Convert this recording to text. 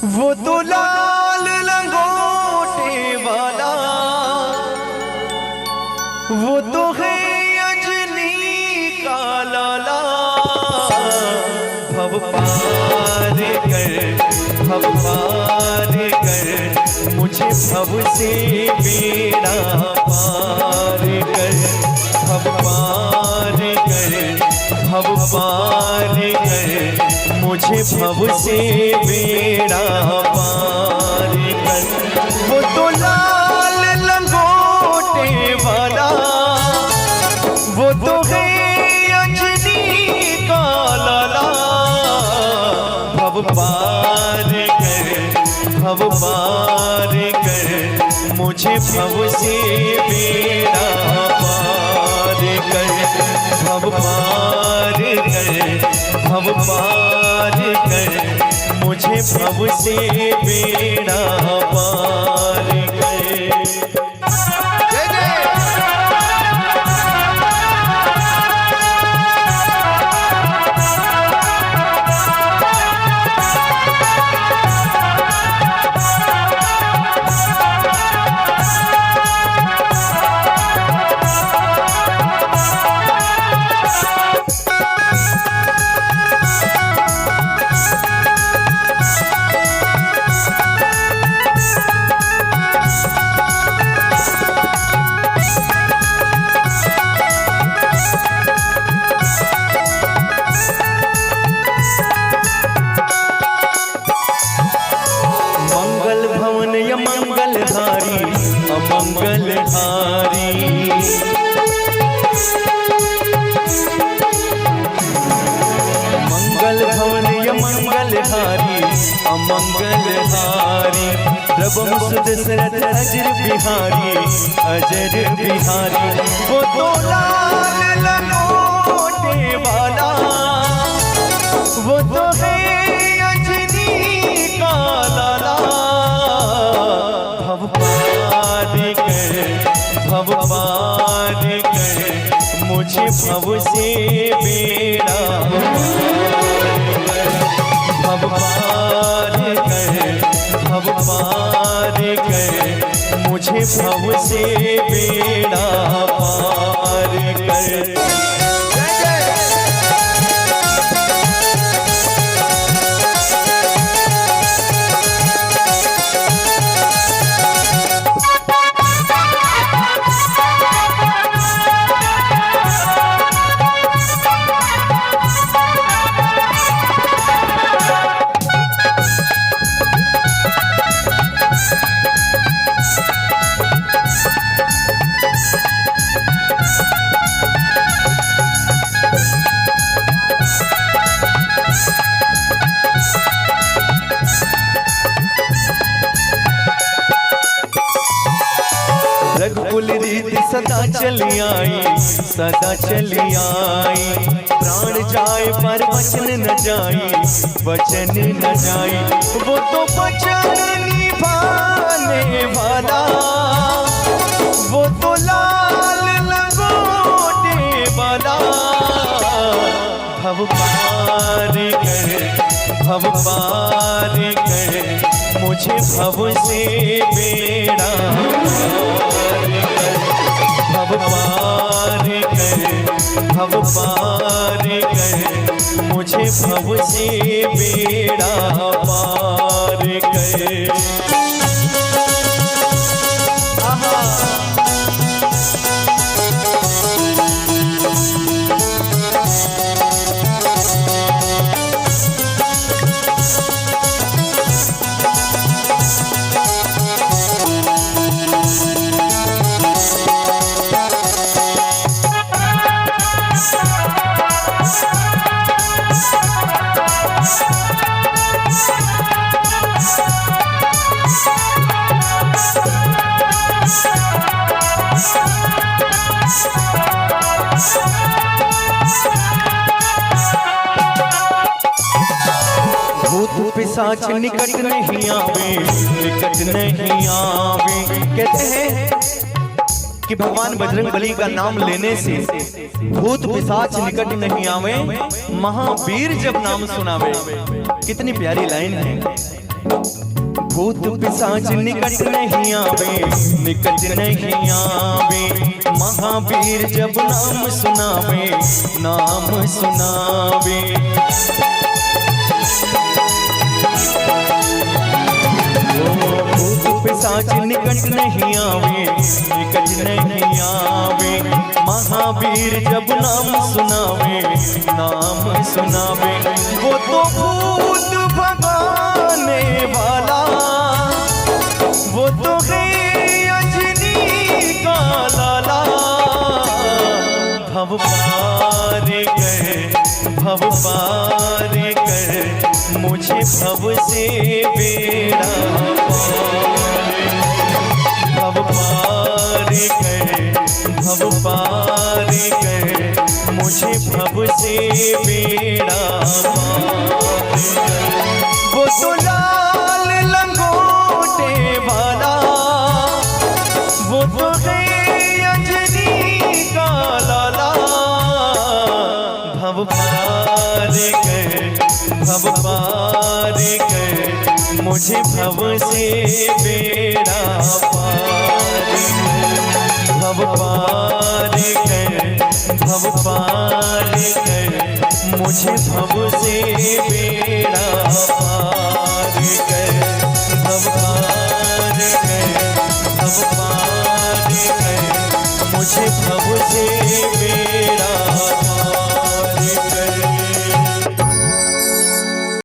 वो तो लाल लंगोटे वाला, वो तो है अजनी का लाला। भव पार कर मुझे भव से बेड़ा पार कर। भव पार कर मुझे भव से बेड़ा पार कर। वो तो लाल लंगोटे वाला, वो तो है अजनी का लाला। भव पार कर मुझे भव से बेड़ा पार कर। भव पार कर मुझे भव से बेड़ा पार कर। मंगलधारी अमंगलहारी, मंगल भवन य मंगलहारी अमंगलहारी। प्रभु सुध सरथ अजर बिहारी, अजर बिहारी। वो तो लाल लंगोटे वाला, वो तो है अजनी का लाला। भव पार कर मुझे भव से बेड़ा पार कर। भव पार कर मुझे भव से बेड़ा पार कर। रघुकुल रीति सदा चली आई, सदा चली आई। प्राण जाए पर वचन न जाई, वचन न जाई। वो तो वचन निभाने वाला, वो तो लाल लंगोटे वाला। भव पार कर मुझे भव से बेड़ा पार कर। भव पार कर मुझे भव से बेड़ा पार कर। भूत पिशाच निकट नहीं आवे, निकट नहीं आवे। कहते हैं कि भगवान बजरंगबली का नाम लेने से भूत पिशाच निकट नहीं आवे, महावीर जब नाम सुनावे। कितनी प्यारी लाइन है। भूत पिशाच निकट नहीं आवे, निकट नहीं आवे। महावीर जब नाम सुनावे, नाम सुनावे। भूत पिशाच निकट नहीं आवे, निकट नहीं आवे। महावीर जब नाम सुनावे, नाम सुनावे। वो तो भूत भगाने वाला, वो तो है अंजनी का लाला। भव पार कर, भव पार कर, मुझे भव से बेड़ा पार। भव पार कर, भव पार कर, मुझे भव से बेड़ा पार कर। वो तो लाल लंगोटे वाला, वो तो है अंजनी का लाला। भव पार कर, भव पार कर, मुझे भव से बेड़ा पार कर। भव पार कर, भव पार कर, मुझे भव से बेड़ा पार कर। भव पार कर, भव पार कर, मुझे भव से बेड़ा